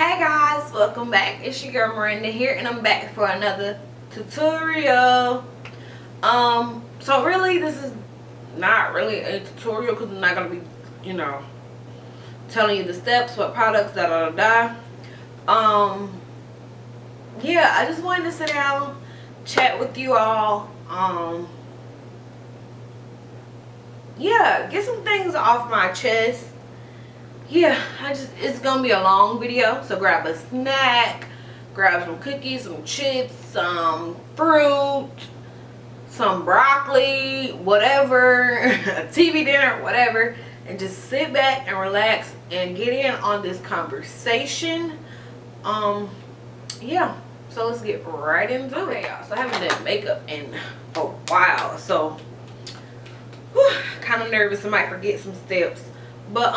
Hey guys, welcome back. It's your girl Miranda here, and I'm back for another tutorial. So really this is not really a tutorial because I'm not gonna be, telling you the steps, what products, yeah, I just wanted to sit down, chat with you all, yeah, get some things off my chest. Yeah, it's gonna be a long video, so grab a snack, grab some cookies, some chips, some fruit, some broccoli, whatever, a TV dinner, whatever, and just sit back and relax and get in on this conversation. Yeah, so let's get right into it, y'all. So I haven't done makeup in a while, so kind of nervous. I might forget some steps, but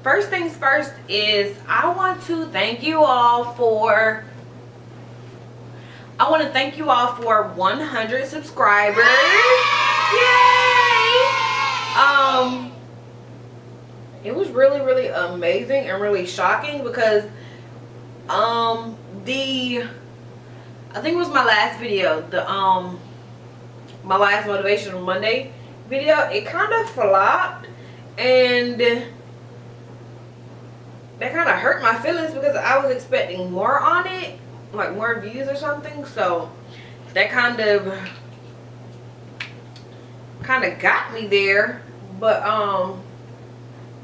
first things first is I want to thank you all for 100 subscribers. Yay! It was really amazing and really shocking because I think it was my last video, my last Motivational Monday video, it kind of flopped, and that kind of hurt my feelings because I was expecting more on it, like more views or something. So that kind of got me there. But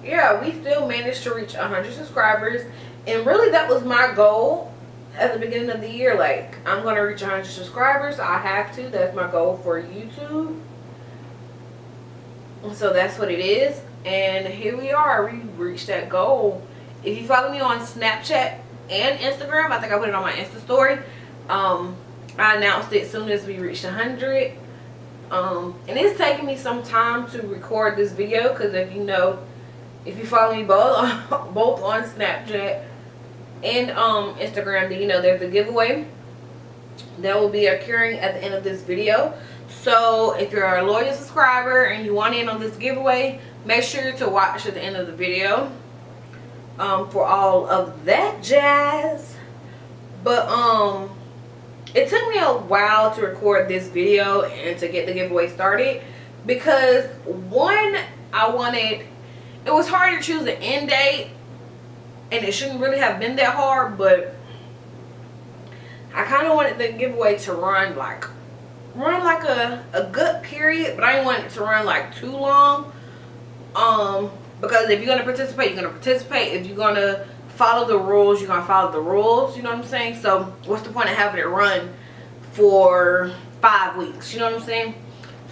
yeah, we still managed to reach 100 subscribers, and really that was my goal at the beginning of the year. Like, I'm gonna reach 100 subscribers. I have to. That's my goal for YouTube. So that's what it is, and here we are. We reached that goal. If you follow me on Snapchat and Instagram, I think I put it on my Insta story. I announced it as soon as we reached 100. And it's taking me some time to record this video because if you follow me both on Snapchat and Instagram, then there's a giveaway that will be occurring at the end of this video. So if you're a loyal subscriber and you want in on this giveaway, make sure to watch at the end of the video for all of that jazz. But it took me a while to record this video and to get the giveaway started because one, it was hard to choose an end date, and it shouldn't really have been that hard, but I kind of wanted the giveaway to run like a good period, but I didn't want it to run like too long, because if you're going to participate, you're going to participate. If you're going to follow the rules, you're going to follow the rules, you know what I'm saying? So what's the point of having it run for 5 weeks, you know what I'm saying?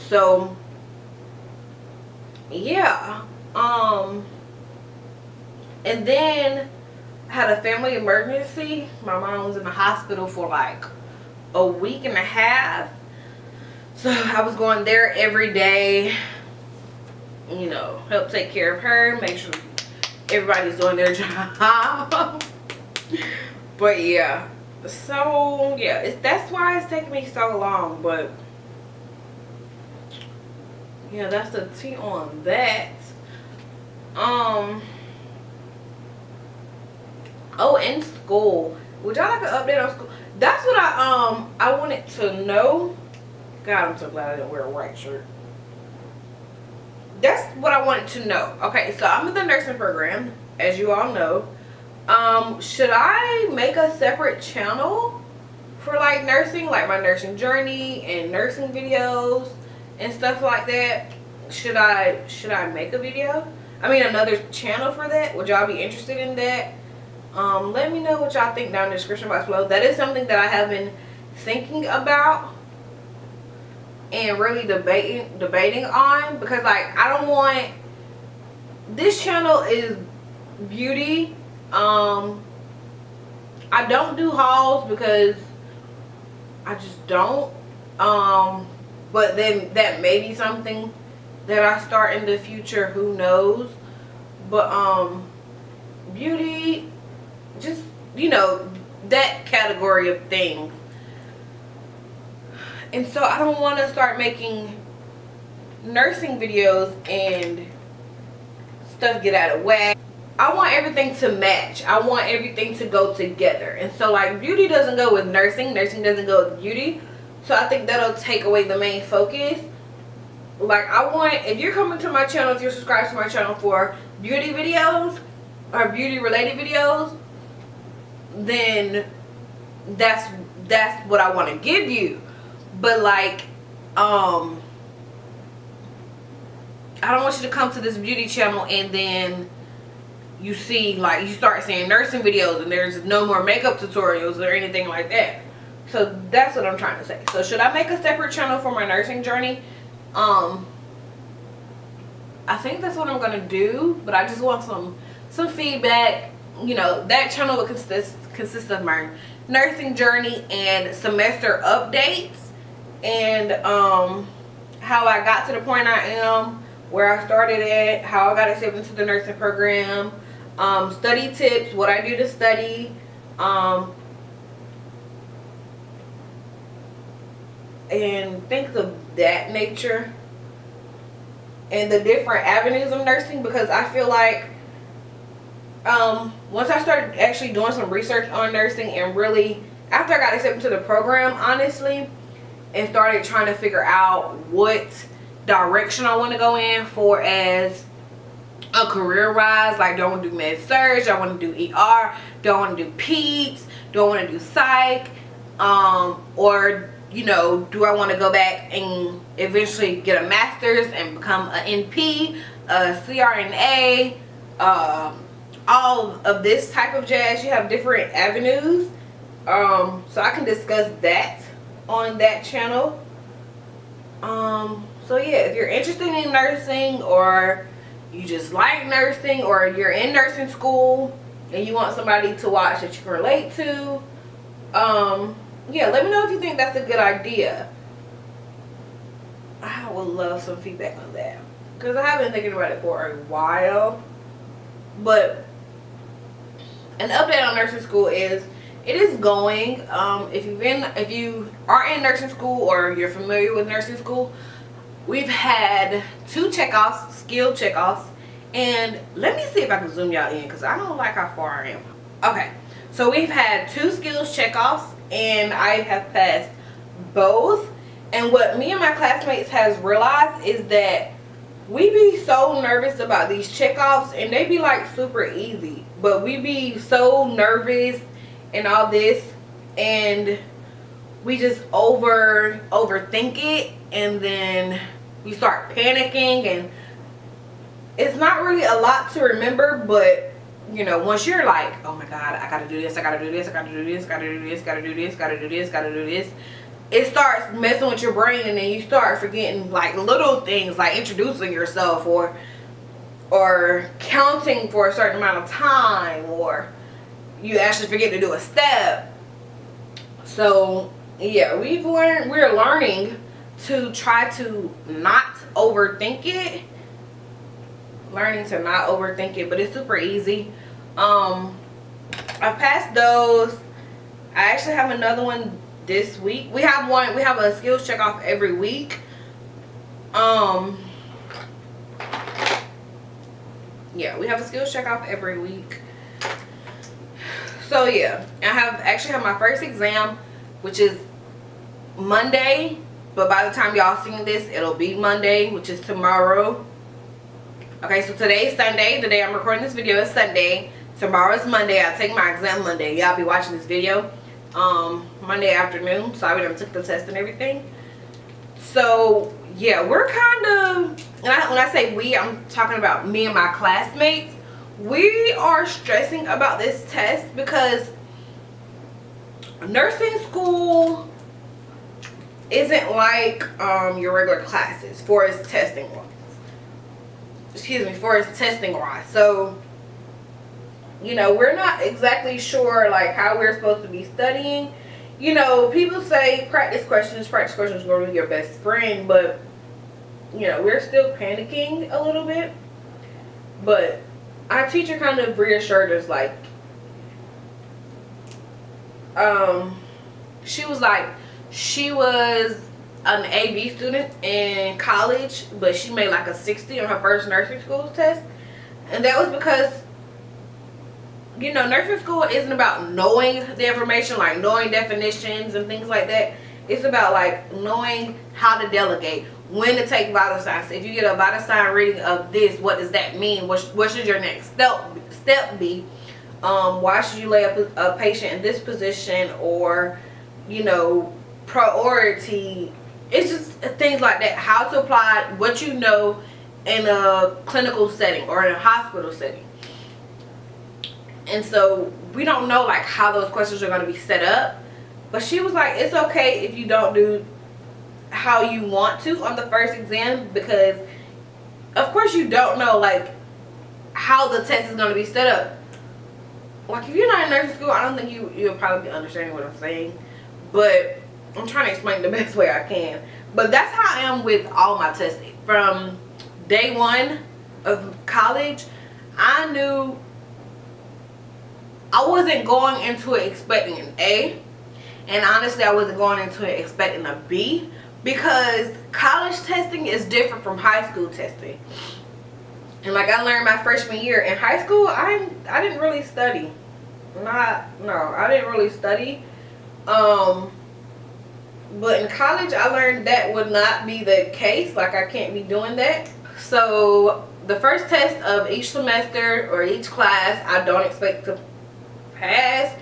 So yeah, and then I had a family emergency. My mom was in the hospital for like a week and a half. So I was going there every day, help take care of her, make sure everybody's doing their job. But yeah, so yeah, that's why it's taking me so long. But yeah, that's the tea on that. Oh, in school, would y'all like an update on school? That's what I wanted to know. God, I'm so glad I didn't wear a white shirt. That's what I wanted to know. Okay, so I'm in the nursing program, as you all know. Should I make a separate channel for like nursing, like my nursing journey and nursing videos and stuff like that? Should I make a video? I mean, another channel for that? Would y'all be interested in that? Let me know what y'all think down in the description box below. That is something that I have been thinking about and really debating on, because like I don't want, this channel is beauty. I don't do hauls because I just don't, but then that may be something that I start in the future, who knows. But beauty, just that category of things. And so I don't want to start making nursing videos and stuff get out of whack. I want everything to match. I want everything to go together. And so like beauty doesn't go with nursing. Nursing doesn't go with beauty. So I think that'll take away the main focus. Like I want, if you're coming to my channel, if you're subscribed to my channel for beauty videos or beauty related videos, then that's what I want to give you. But like I don't want you to come to this beauty channel and then you see, like, you start seeing nursing videos and there's no more makeup tutorials or anything like that. So that's what I'm trying to say. So should I make a separate channel for my nursing journey? I think that's what I'm gonna do, but I just want some feedback. You know, that channel will consist of my nursing journey and semester updates, and how I got to the point I am, where I started at, how I got accepted into the nursing program, study tips, what I do to study, and things of that nature, and the different avenues of nursing. Because I feel like once I started actually doing some research on nursing, and really after I got accepted to the program, honestly, and started trying to figure out what direction I want to go in for as a career wise, like do I want to do med surg, do I want to do ER, do I want to do peds, do I want to do psych, or you know, do I want to go back and eventually get a master's and become an NP, a CRNA, all of this type of jazz. You have different avenues, so I can discuss that on that channel. So yeah, if you're interested in nursing, or you just like nursing, or you're in nursing school and you want somebody to watch that you can relate to, yeah, let me know if you think that's a good idea. I would love some feedback on that, because I have been thinking about it for a while. But an update on nursing school is, it is going. If you are in nursing school or you're familiar with nursing school, we've had 2 checkoffs, skill checkoffs, and let me see if I can zoom y'all in, because I don't like how far I am. Okay, so we've had 2 skills checkoffs, and I have passed both. And what me and my classmates has realized is that we be so nervous about these checkoffs, and they be like super easy, but we be so nervous and all this, and we just overthink it, and then we start panicking, and it's not really a lot to remember. But you know, once you're like, oh my god, I gotta do this, I gotta do this, I gotta do this, gotta do this, gotta do this, gotta do this, gotta do this, it starts messing with your brain, and then you start forgetting like little things, like introducing yourself, or counting for a certain amount of time, or you actually forget to do a step. So yeah, we're learning to try to not overthink it, but it's super easy. I've passed those. I actually have another one this week. We have a skills check off every week. Yeah, we have a skills check off every week. So yeah, I actually have my first exam, which is Monday, but by the time y'all seeing this, it'll be Monday, which is tomorrow. Okay, so today's Sunday. The day I'm recording this video is Sunday. Tomorrow is Monday. I take my exam Monday. Y'all be watching this video Monday afternoon, so I already took the test and everything. So yeah, we're kind of, and when I say we, I'm talking about me and my classmates. We are stressing about this test because nursing school isn't like your regular classes for its testing wise. So you know, we're not exactly sure like how we're supposed to be studying. You know, people say practice questions will be your best friend, but you know, we're still panicking a little bit. But our teacher kind of reassured us, like she was an AB student in college, but she made like a 60 on her first nursing school test, and that was because you know, nursing school isn't about knowing the information, like knowing definitions and things like that. It's about like knowing how to delegate, when to take vital signs. If you get a vital sign reading of this, what does that mean? What should your next step be? Why should you lay a patient in this position, or, you know, priority? It's just things like that. How to apply what you know in a clinical setting or in a hospital setting. And so we don't know like how those questions are going to be set up, but she was like, it's okay if you don't do how you want to on the first exam, because of course you don't know like how the test is going to be set up. Like, if you're not in nursing school, I don't think you'll probably be understanding what I'm saying, but I'm trying to explain the best way I can. But that's how I am with all my testing. From day one of college, I knew I wasn't going into it expecting an A, and honestly I wasn't going into it expecting a B, because college testing is different from high school testing. And like I learned my freshman year in high school, I didn't really study. I didn't really study. But in college I learned that would not be the case. Like, I can't be doing that. So the first test of each semester or each class, I don't expect to pass.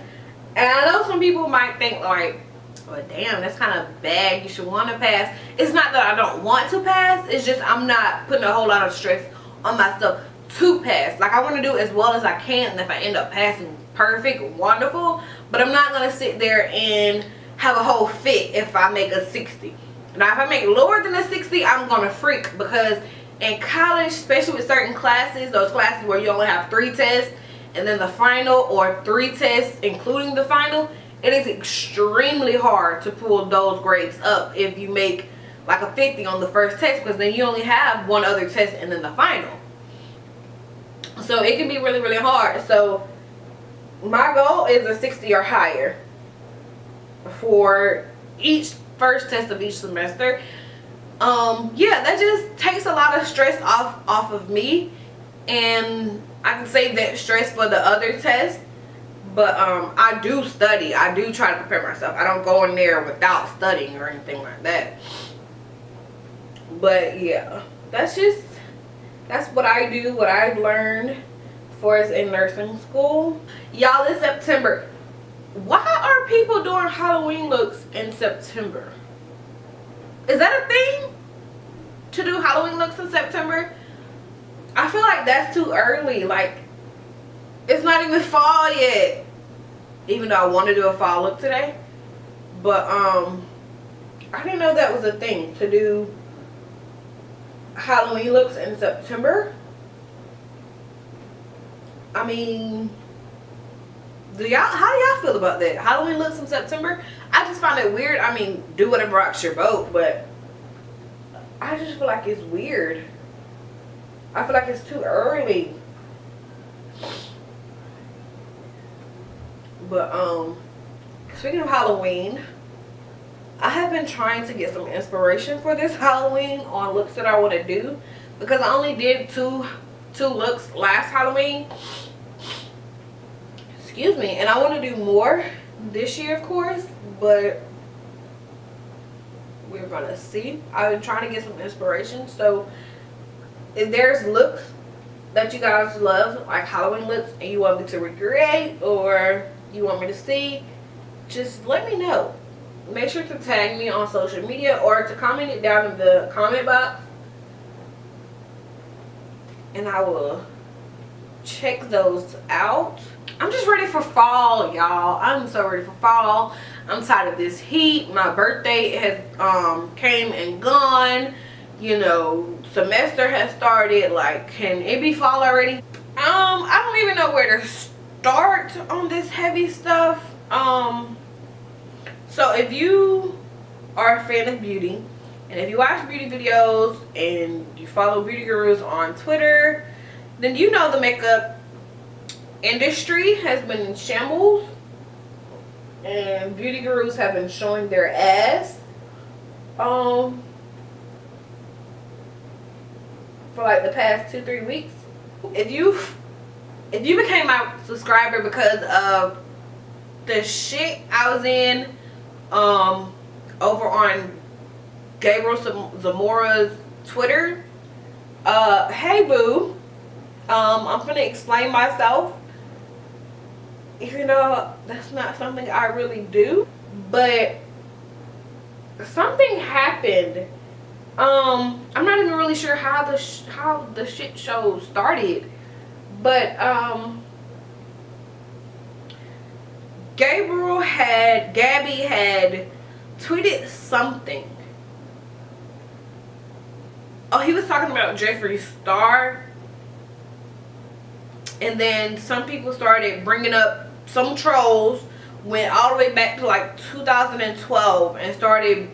And I know some people might think like, well, damn, that's kind of bad, you should want to pass. It's not that I don't want to pass, it's just I'm not putting a whole lot of stress on myself to pass. Like, I want to do as well as I can, and if I end up passing, perfect, wonderful. But I'm not going to sit there and have a whole fit if I make a 60. Now, if I make lower than a 60, I'm going to freak, because in college, especially with certain classes, those classes where you only have 3 tests and then the final, or 3 tests including the final, it is extremely hard to pull those grades up if you make like a 50 on the first test, because then you only have 1 other test and then the final. So it can be really, really hard. So my goal is a 60 or higher for each first test of each semester. Yeah, that just takes a lot of stress off of me, and I can save that stress for the other tests. But I do study. I do try to prepare myself. I don't go in there without studying or anything like that. But yeah, that's what I do, what I've learned for us in nursing school. Y'all, it's September. Why are people doing Halloween looks in September? Is that a thing, to do Halloween looks in September? I feel like that's too early. Like, it's not even fall yet. Even though I want to do a fall look today. But I didn't know that was a thing, to do Halloween looks in September. I mean, how do y'all feel about that? Halloween looks in September? I just find it weird. I mean, do whatever rocks your boat, but I just feel like it's weird. I feel like it's too early. But speaking of Halloween, I have been trying to get some inspiration for this Halloween on looks that I want to do, because I only did two looks last Halloween. Excuse me. And I want to do more this year, of course, but we're gonna see. I've been trying to get some inspiration. So if there's looks that you guys love, like Halloween looks, and you want me to recreate, or you want me to see, just let me know. Make sure to tag me on social media, or to comment it down in the comment box, and I will check those out. I'm just ready for fall, y'all. I'm so ready for fall. I'm tired of this heat. My birthday has came and gone. You know, semester has started. Like, can it be fall already? I don't even know where to start on this heavy stuff. So if you are a fan of beauty, and if you watch beauty videos and you follow beauty gurus on Twitter, then you know the makeup industry has been in shambles, and beauty gurus have been showing their ass for like the past 2-3 weeks. If you if you became my subscriber because of the shit I was in over on Gabriel Zamora's Twitter, hey boo, I'm gonna explain myself. You know, that's not something I really do, but something happened. I'm not even really sure how the shit show started, but Gabby had tweeted something. Oh, he was talking about Jeffree Star, and then some people started bringing up, some trolls went all the way back to like 2012 and started,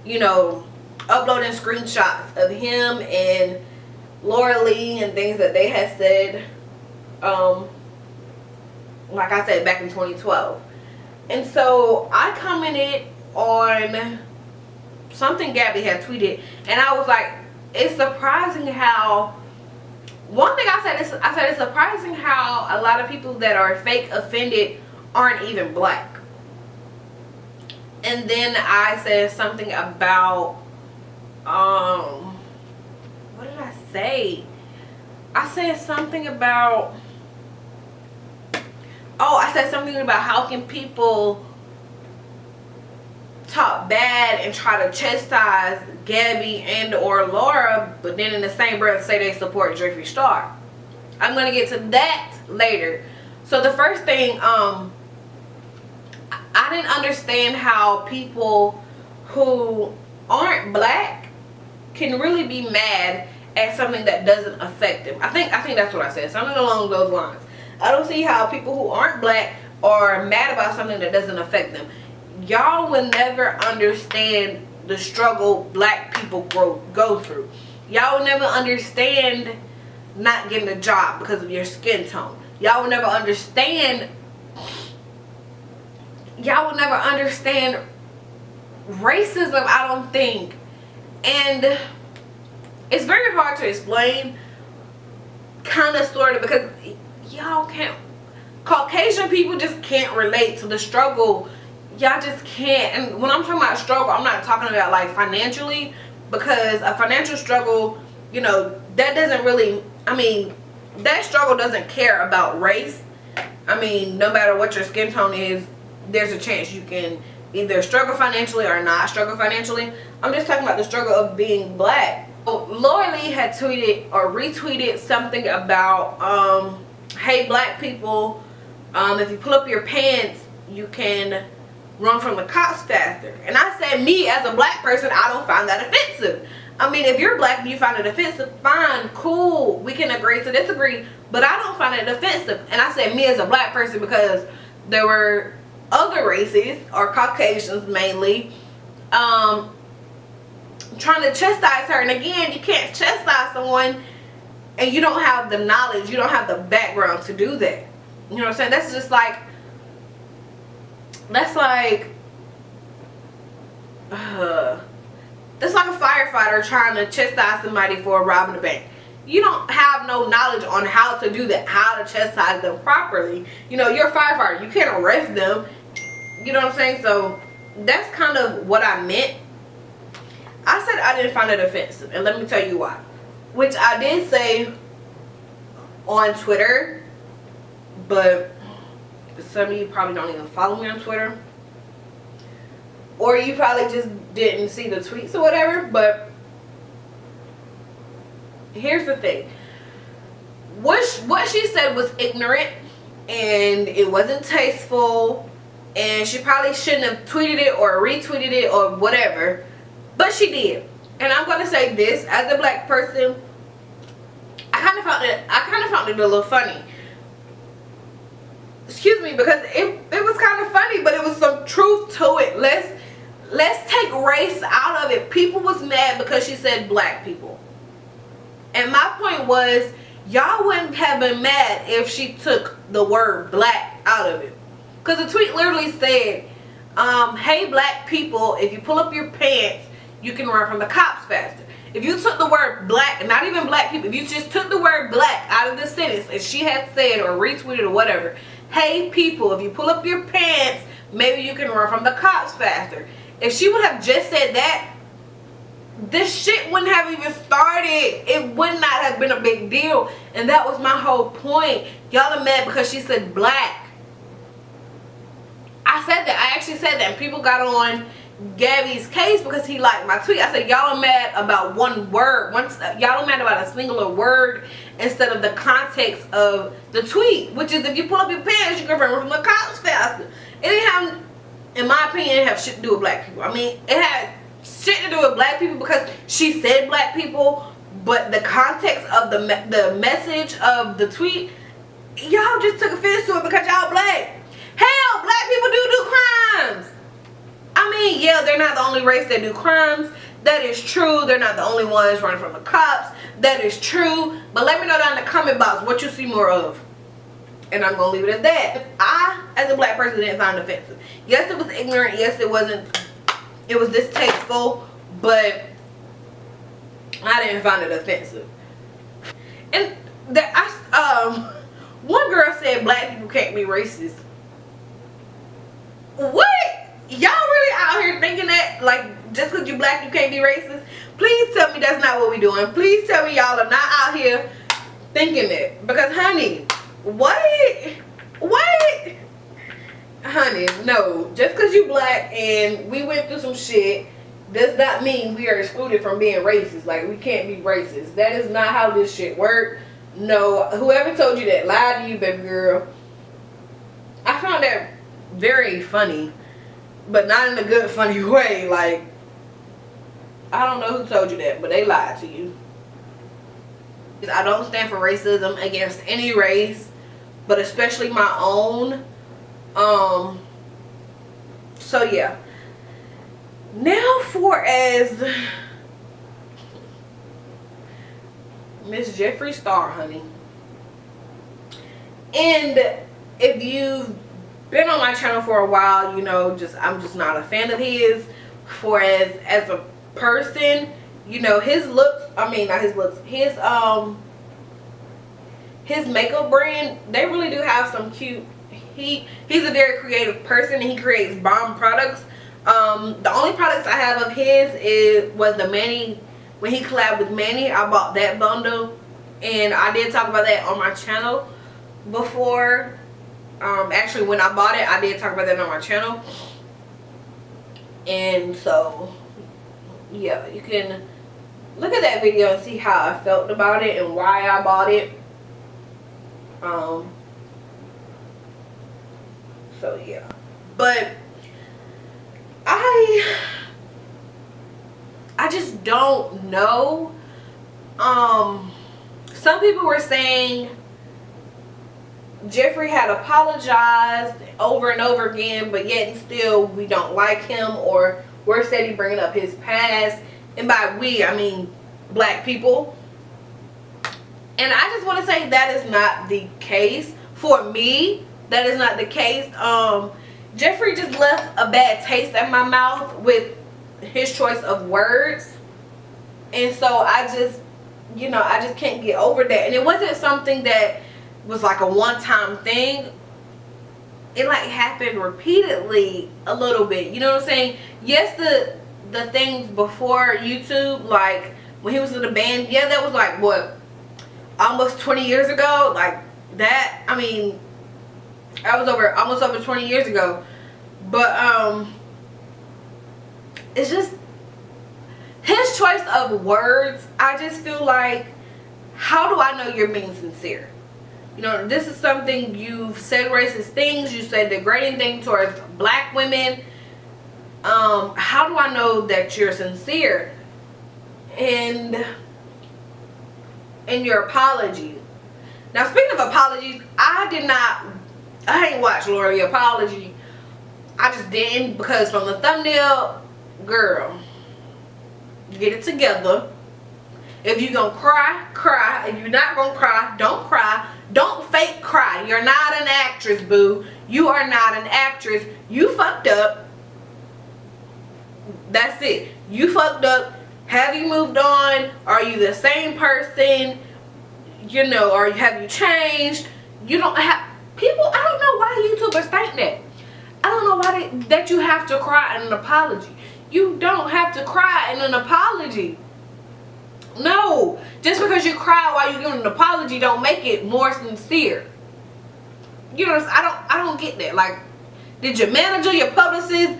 you know, uploading screenshots of him and Laura Lee and things that they had said, like I said, back in 2012. And so I commented on something Gabby had tweeted, and I was like, it's surprising how, one thing I said it's surprising how a lot of people that are fake offended aren't even black. And then I said something about what did I say? I said something about, oh, I said something about how can people talk bad and try to chastise Gabby and or Laura, but then in the same breath say they support Jeffree Star. I'm gonna get to that later. So the first thing, I didn't understand how people who aren't black can really be mad at something that doesn't affect them. I think that's what I said, something along those lines. I don't see how people who aren't black are mad about something that doesn't affect them. Y'all will never understand the struggle black people go through. Y'all will never understand not getting a job because of your skin tone. Y'all will never understand racism, I don't think. And it's very hard to explain, kind of, sort of, because y'all can't, Caucasian people just can't relate to the struggle. Y'all just can't. And when I'm talking about struggle, I'm not talking about like financially, because a financial struggle, you know, that doesn't really, I mean, that struggle doesn't care about race. I mean, no matter what your skin tone is, there's a chance you can either struggle financially or not struggle financially. I'm just talking about the struggle of being black. So Laura Lee had tweeted or retweeted something about, hey black people, if you pull up your pants, you can run from the cops faster. And I said, me as a black person, I don't find that offensive. I mean, if you're black and you find it offensive, fine, cool, we can agree to disagree, but I don't find it offensive. And I said me as a black person because there were other races, or Caucasians mainly, trying to chastise her. And again, you can't chastise someone and you don't have the knowledge, you don't have the background to do that. You know what I'm saying? That's just like, that's like a firefighter trying to chastise somebody for robbing a bank. You don't have no knowledge on how to do that, how to chastise them properly. You know, you're a firefighter, you can't arrest them. You know what I'm saying? So that's kind of what I meant. I said I didn't find it offensive, and let me tell you why. Which I did say on Twitter, but some of you probably don't even follow me on Twitter, or you probably just didn't see the tweets or whatever. But here's the thing, what she said was ignorant and it wasn't tasteful, and she probably shouldn't have tweeted it or retweeted it or whatever, but she did. And I'm gonna say this, as a black person, I kind of found it a little funny. Excuse me, because it was kind of funny, but it was some truth to it. Let's take race out of it. People was mad because she said black people. And my point was, y'all wouldn't have been mad if she took the word black out of it. Because the tweet literally said, hey black people, if you pull up your pants, you can run from the cops faster. If you took the word black, not even black people, if you just took the word black out of the sentence and she had said or retweeted or whatever, hey people, if you pull up your pants, maybe you can run from the cops faster. If she would have just said that, this shit wouldn't have even started. It would not have been a big deal. And that was my whole point. Y'all are mad because she said black. I said that. I actually said that. And people got on Gabby's case because he liked my tweet. I said, y'all are mad about one word. Y'all are mad about a singular word instead of the context of the tweet. Which is, if you pull up your pants, you can run from the cops faster. It didn't have, in my opinion, it didn't have shit to do with black people. I mean, it had shit to do with black people because she said black people, but the context of the message of the tweet, y'all just took offense to it because y'all black. Hell, black people do crimes. I mean, yeah, they're not the only race that do crimes. That is true. They're not the only ones running from the cops. That is true. But let me know down in the comment box what you see more of. And I'm going to leave it at that. I, as a black person, didn't find it offensive. Yes, it was ignorant. Yes, it wasn't. It was distasteful. But I didn't find it offensive. And one girl said black people can't be racist. What? Y'all really out here thinking that, like, just because you black you can't be racist? Please tell me that's not what we doing. Please tell me y'all are not out here thinking that. Because honey, what? Honey, no. Just because you black and we went through some shit does not mean we are excluded from being racist. Like, we can't be racist. That is not how this shit works. No, whoever told you that lied to you, baby girl. I found that very funny, but not in a good funny way. Like, I don't know who told you that, but they lied to you. I don't stand for racism against any race, but especially my own. So yeah. Now for as Miss Jeffree Star, honey. And if you've been on my channel for a while, you know, I'm just not a fan of his. For as a person, you know, his looks, I mean not his looks, his makeup brand, they really do have some cute, he's a very creative person and he creates bomb products. The only products I have of his was the Manny, when he collabed with Manny. I bought that bundle and I did talk about that on my channel before. Actually when I bought it I did talk about that on my channel. And so yeah, you can look at that video and see how I felt about it and why I bought it. So yeah, but I just don't know. Some people were saying Jeffree had apologized over and over again, but yet and still we don't like him, or we're steady bringing up his past. And by we, I mean black people. And I just want to say that is not the case. For me, that is not the case. Jeffree just left a bad taste in my mouth with his choice of words. And so I just, you know, I just can't get over that. And it wasn't something that was like a one-time thing. It like happened repeatedly a little bit. You know what I'm saying? Yes, the things before YouTube, like when he was in the band, yeah, that was like what, almost 20 years ago. Like that, I mean, that was almost over 20 years ago. But it's just his choice of words. I just feel like, how do I know you're being sincere? You know, this is something, you've said racist things, you said degrading things towards black women. How do I know that you're sincere? And your apology. Now, speaking of apologies, I ain't watched Lori apology. I just didn't, because from the thumbnail, girl, get it together. If you're gonna cry, cry. If you're not gonna cry, don't cry. Don't fake cry. You're not an actress, boo. You are not an actress. You fucked up. That's it. You fucked up. Have you moved on? Are you the same person? You know, or have you changed? You don't have people. I don't know why YouTubers think that. I don't know why that you have to cry in an apology. You don't have to cry in an apology. No, just because you cry while you're giving an apology don't make it more sincere. You know, I don't get that. Like, did your manager, your publicist?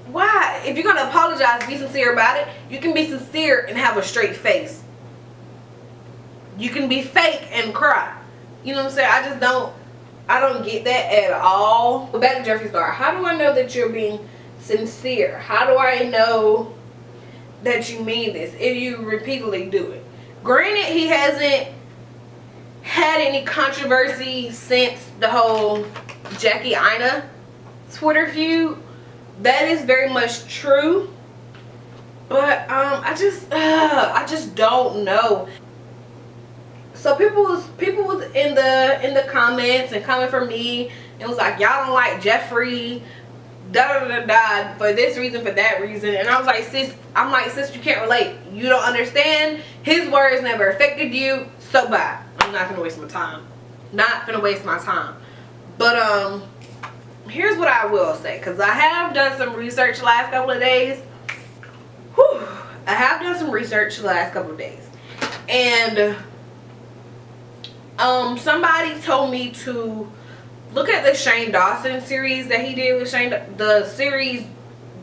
Why? If you're gonna apologize, be sincere about it. You can be sincere and have a straight face. You can be fake and cry. You know what I'm saying? I don't get that at all. But back to Jeffree Star. How do I know that you're being sincere? How do I know that you mean this if you repeatedly do it? Granted, he hasn't had any controversy since the whole Jackie Aina Twitter feud. That is very much true. But I just don't know. So people was in the comments and coming for me and was like, y'all don't like Jeffree, da da da da, for this reason, for that reason. And I was like, sis, you can't relate. You don't understand. His words never affected you, so bye. I'm not gonna waste my time. Not gonna waste my time. But here's what I will say, because I have done some research the last couple of days. Whew, I have done some research the last couple of days, and somebody told me to look at the Shane Dawson series that he did with the series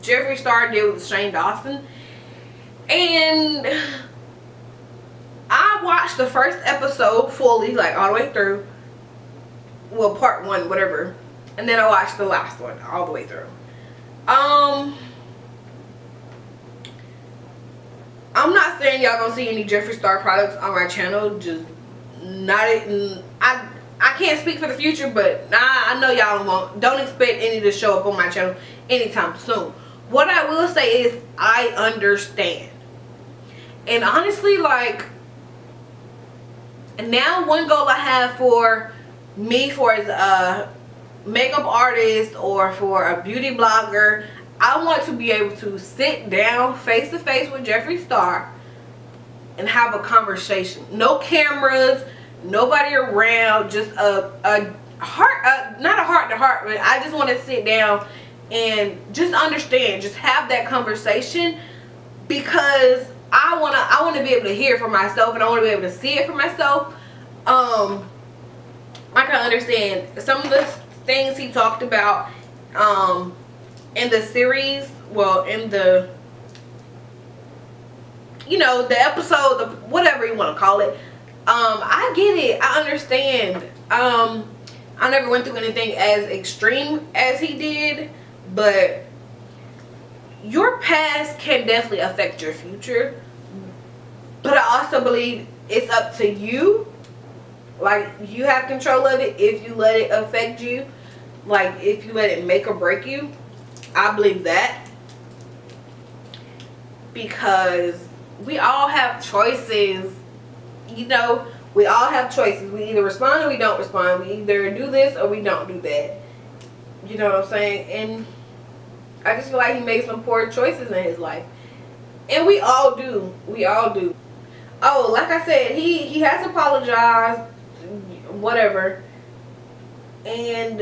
Jeffree Star did with Shane Dawson. And I watched the first episode fully, like all the way through. Well, part 1, whatever. And then I watched the last one all the way through. I'm not saying y'all gonna see any Jeffree Star products on my channel. Just not it. I can't speak for the future, but I know y'all don't expect any to show up on my channel anytime soon. What I will say is I understand. And honestly, like, now one goal I have for me for as a makeup artist or for a beauty blogger, I want to be able to sit down face to face with Jeffree Star and have a conversation. No cameras, nobody around, just a heart, not a heart to heart, but I just want to sit down and just understand, just have that conversation, because I want to be able to hear it for myself, and I want to be able to see it for myself. I can understand some of the things he talked about in the series, well, in the, you know, the episode, the whatever you want to call it. I get it. I understand. I never went through anything as extreme as he did, but your past can definitely affect your future. But I also believe it's up to you. Like, you have control of it if you let it affect you. Like, if you let it make or break you. I believe that. Because we all have choices. You know, we all have choices. We either respond or we don't respond. We either do this or we don't do that. You know what I'm saying? And I just feel like he made some poor choices in his life. And we all do. We all do. Oh, like I said, he has apologized. Whatever. And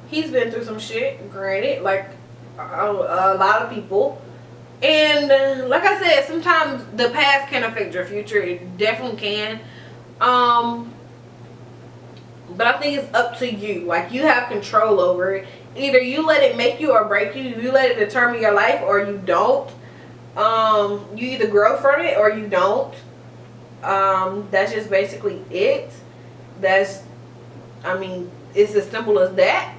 he's been through some shit, granted, like a lot of people. And like I said, sometimes the past can affect your future. It definitely can. But I think it's up to you. Like, you have control over it. Either you let it make you or break you. You let it determine your life or you don't. You either grow from it or you don't. That's just basically it. That's, I mean, it's as simple as that.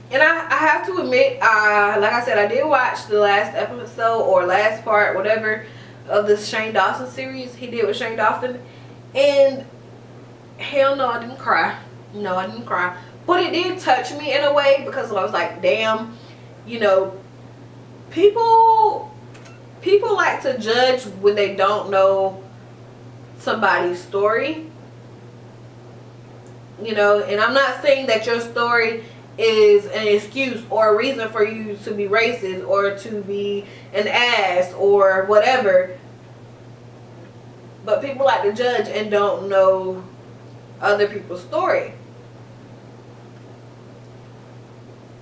And I have to admit, like I said, I did watch the last episode or last part, whatever, of this Shane Dawson series he did with Shane Dawson. And hell no, I didn't cry. No, I didn't cry. But it did touch me in a way, because I was like, damn, you know, people like to judge when they don't know somebody's story. You know, and I'm not saying that your story is an excuse or a reason for you to be racist or to be an ass or whatever. But people like to judge and don't know other people's story.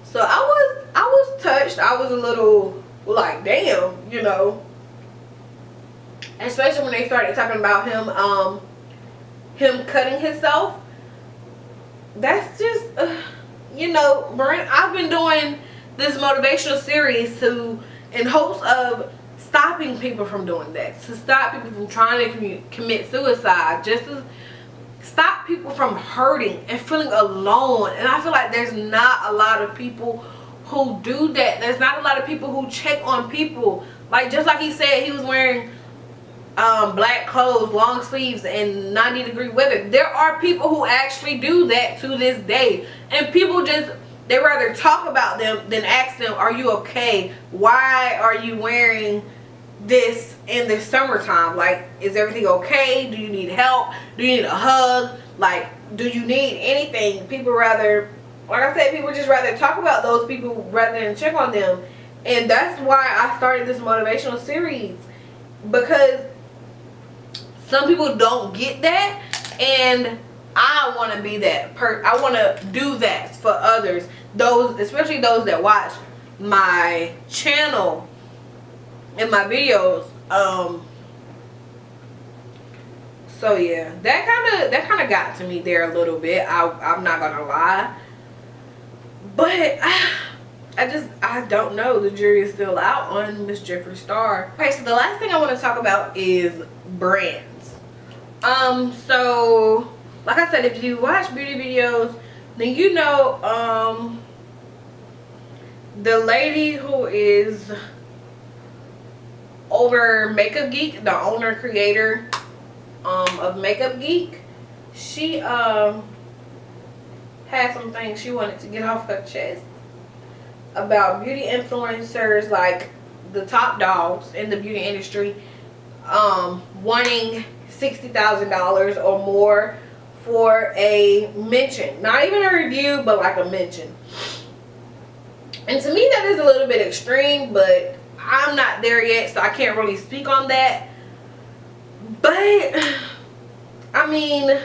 So I was touched. I was a little like, damn, you know. Especially when they started talking about him cutting himself. That's just, you know, Miranda, I've been doing this motivational series in hopes of stopping people from doing that, to stop people from trying to commit suicide, just to stop people from hurting and feeling alone. And I feel like there's not a lot of people who do that. There's not a lot of people who check on people. Like, just like he said, he was wearing black clothes, long sleeves, and 90-degree weather. There are people who actually do that to this day, and people just, they rather talk about them than ask them, are you okay? Why are you wearing this in the summertime? Like, is everything okay? Do you need help? Do you need a hug? Like, do you need anything? People rather, like I said, people just rather talk about those people rather than check on them. And that's why I started this motivational series, because some people don't get that, and I want to be that I want to do that for others, those, especially those that watch my channel and my videos. So yeah, that kind of got to me there a little bit. I'm not gonna lie, but I don't know. The jury is still out on Miss Jeffree Star. Okay, so the last thing I want to talk about is brands. So like I said, if you watch beauty videos, then you know the lady who is over Makeup Geek, the owner creator of Makeup Geek, she had some things she wanted to get off her chest about beauty influencers, like the top dogs in the beauty industry, wanting $60,000 or more for a mention. Not even a review, but like a mention. And to me that is a little bit extreme, but I'm not there yet, so I can't really speak on that. But I mean,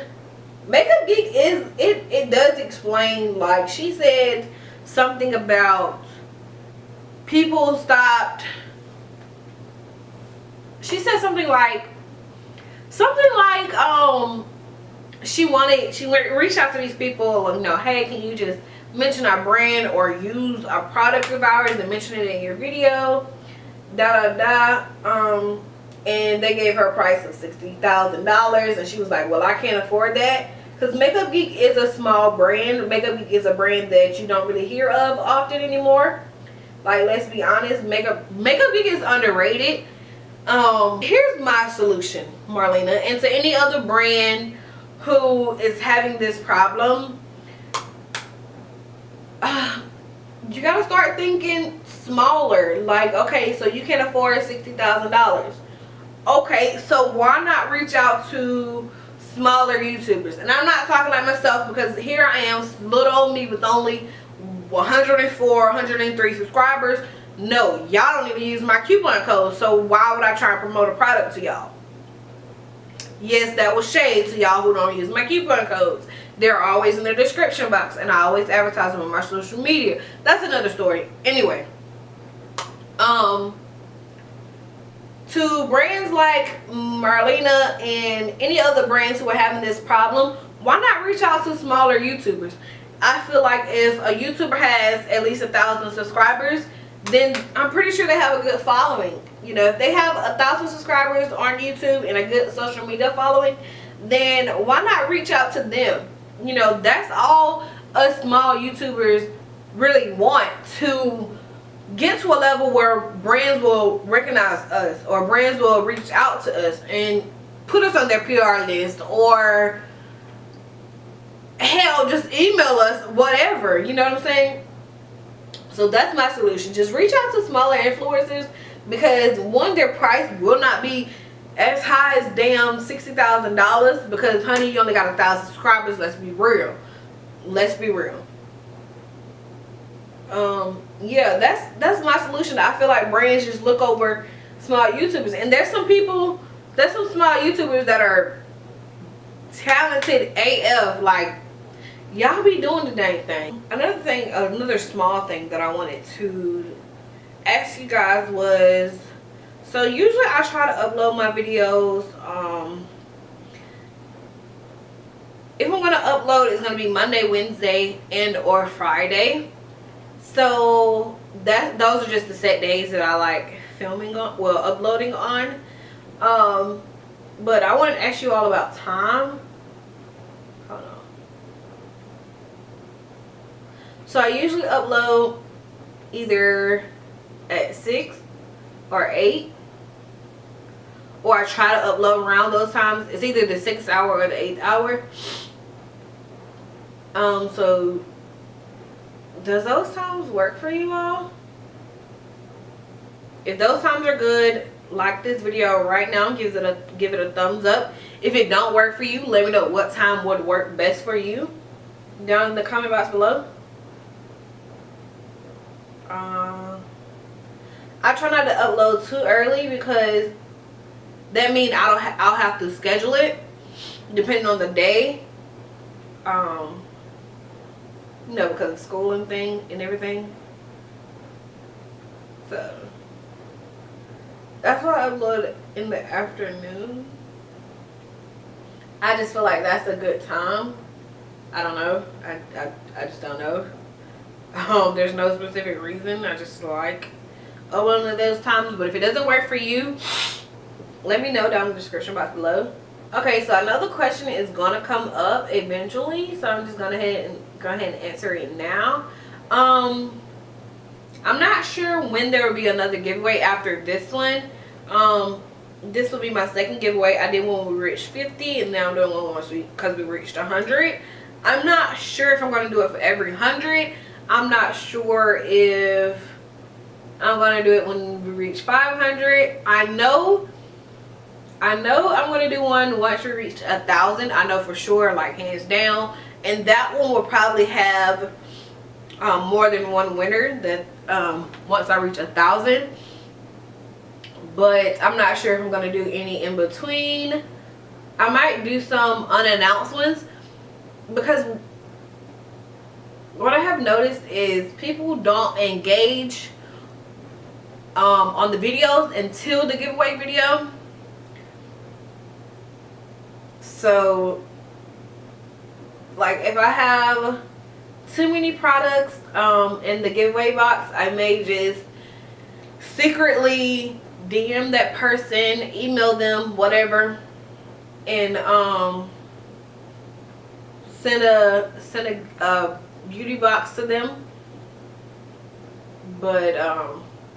Makeup Geek is, it does explain, like she said something about people stopped, she said something like she reached out to these people, you know, hey, can you just mention our brand or use a product of ours and mention it in your video, and they gave her a price of $60,000, and she was like, well, I can't afford that, because Makeup Geek is a small brand. Makeup Geek is a brand that you don't really hear of often anymore. Like, let's be honest, Makeup Geek is underrated. Here's my solution, Marlena, and to any other brand who is having this problem, you gotta start thinking smaller. Like, okay, so you can't afford $60,000. Okay, so why not reach out to smaller YouTubers? And I'm not talking like myself, because here I am, little old me with only 104, 103 subscribers. No, y'all don't even use my coupon code, so why would I try and promote a product to y'all? Yes, that was shade to y'all who don't use my coupon codes. They're always in the description box, and I always advertise them on my social media. That's another story. Anyway, to brands like Marlena and any other brands who are having this problem, why not reach out to smaller YouTubers? I feel like if a YouTuber has at least 1,000 subscribers, then I'm pretty sure they have a good following. You know, if they have 1,000 subscribers on YouTube and a good social media following, then why not reach out to them? You know, that's all us small YouTubers really want, to get to a level where brands will recognize us, or brands will reach out to us and put us on their PR list, or hell, just email us, whatever. You know what I'm saying? So that's my solution. Just reach out to smaller influencers, because one, their price will not be as high as damn $60,000, because honey, you only got 1,000 subscribers. Let's be real. Let's be real. Yeah, that's my solution. I feel like brands just look over small YouTubers, and there's some small YouTubers that are talented AF. Like, y'all be doing the dang thing. Another small thing that I wanted to ask you guys was, so usually I try to upload my videos, if I'm gonna upload, it's gonna be Monday, Wednesday, and or Friday. So those are just the set days that I like filming on, well, uploading on. But I want to ask you all about time. Hold on. So I usually upload either at 6 or 8, or I try to upload around those times. It's either the 6th hour or the 8th hour. So does those times work for you all? If those times are good, like this video right now, give it a thumbs up. If it don't work for you, let me know what time would work best for you down in the comment box below. I try not to upload too early because that means I'll have to schedule it depending on the day. You know, because of school and everything. So that's why I upload in the afternoon. I just feel like that's a good time. I don't know. I just don't know. There's no specific reason. I just like uploading at those times. But if it doesn't work for you, let me know down in the description box below. Okay, so another question is gonna come up eventually, so I'm just gonna go ahead and answer it now. I'm not sure when there will be another giveaway after this one. This will be my second giveaway. I did one when we reached 50, and now I'm doing one because we reached 100. I'm not sure if I'm going to do it for every 100. I'm not sure if I'm going to do it when we reach 500. I know I'm going to do one once we reach 1,000. I know for sure, like hands down. And that one will probably have more than one winner that once I reach 1,000. But I'm not sure if I'm going to do any in between. I might do some unannounced ones, because what I have noticed is people don't engage on the videos until the giveaway video. So like if I have too many products in the giveaway box, I may just secretly DM that person, email them, whatever, and send a beauty box to them. But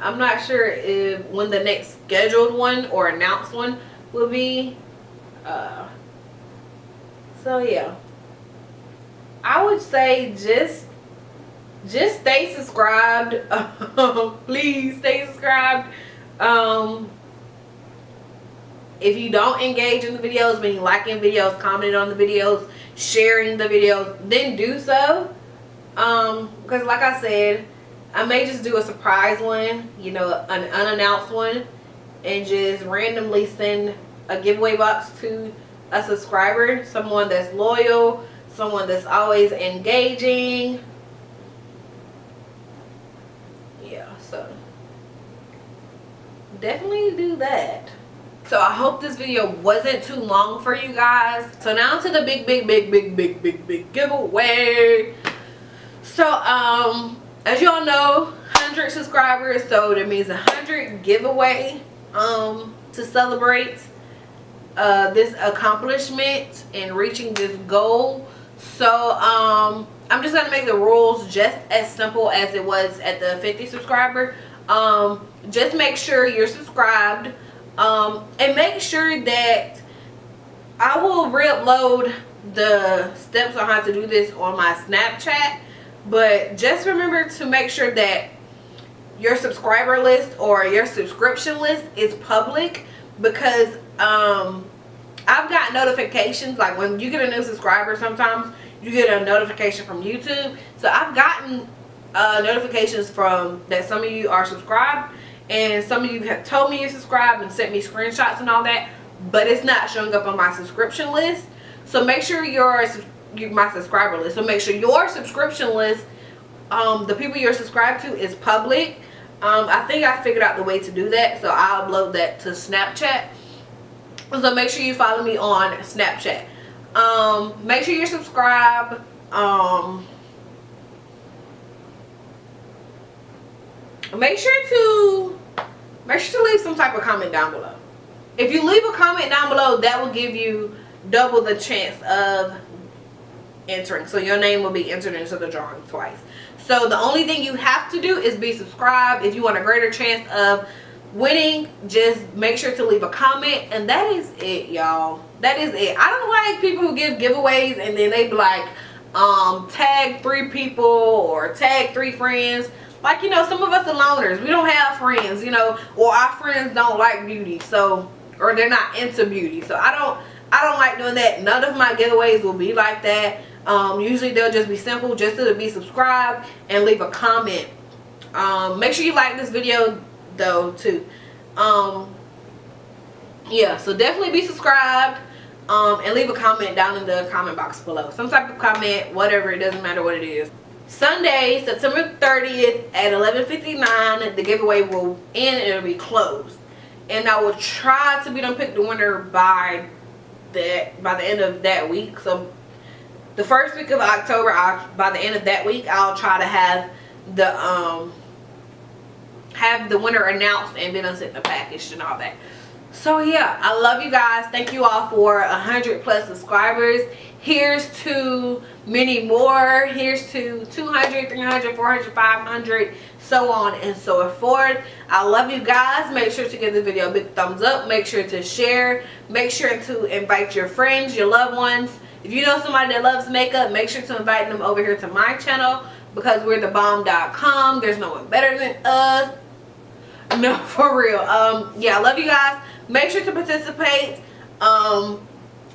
I'm not sure if when the next scheduled one or announced one will be. So yeah, I would say just stay subscribed. Please stay subscribed. If you don't engage in the videos, meaning liking videos, commenting on the videos, sharing the videos, then do so. Because like I said, I may just do a surprise one, you know, an unannounced one, and just randomly send a giveaway box to a subscriber, someone that's loyal, someone that's always engaging. Yeah, so definitely do that. So I hope this video wasn't too long for you guys. So now to the big giveaway. So as you all know, 100 subscribers, so that means 100 giveaway to celebrate this accomplishment and reaching this goal. So I'm just gonna make the rules just as simple as it was at the 50 subscriber. Just make sure you're subscribed, and make sure that I will re-upload the steps on how to do this on my Snapchat. But just remember to make sure that your subscriber list or your subscription list is public, because I've got notifications, like when you get a new subscriber, sometimes you get a notification from YouTube. So I've gotten notifications from that some of you are subscribed, and some of you have told me you're subscribed and sent me screenshots and all that, but it's not showing up on my subscription list. So make sure my subscriber list. So make sure your subscription list, the people you're subscribed to, is public. I think I figured out the way to do that, so I'll upload that to Snapchat. So make sure you follow me on Snapchat. Make sure you're subscribed. Make sure to leave some type of comment down below. If you leave a comment down below, that will give you double the chance of entering. So your name will be entered into the drawing twice. So the only thing you have to do is be subscribed. If you want a greater chance of winning, just make sure to leave a comment, and that is it, y'all. That is it. I don't like people who give giveaways and then they be like, tag 3 people or tag 3 friends. Like, you know, some of us are loners. We don't have friends, you know, or our friends don't like beauty, so, or they're not into beauty. So I don't like doing that. None of my giveaways will be like that. Usually they'll just be simple, just to be subscribed and leave a comment. Make sure you like this video though too. Yeah, so definitely be subscribed, and leave a comment down in the comment box below. Some type of comment, whatever, it doesn't matter what it is. Sunday, September 30th at 11:59, the giveaway will end and it'll be closed. And I will try to be done pick the winner by the end of that week. So the first week of October, by the end of that week, I'll try to have the winner announced and then sent the package and all that. So yeah, I love you guys. Thank you all for 100+ subscribers. Here's to many more. Here's to 200, 300, 400, 500, so on and so forth. I love you guys. Make sure to give this video a big thumbs up. Make sure to share. Make sure to invite your friends, your loved ones. If you know somebody that loves makeup, make sure to invite them over here to my channel, because we're thebomb.com. There's no one better than us. No, for real. Yeah, I love you guys. Make sure to participate.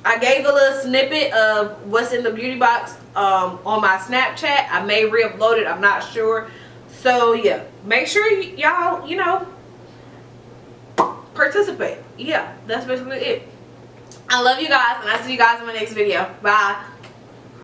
I gave a little snippet of what's in the beauty box on my Snapchat. I may re-upload it, I'm not sure. So yeah, make sure y'all, you know, participate. Yeah, that's basically it. I love you guys, and I'll see you guys in my next video. Bye.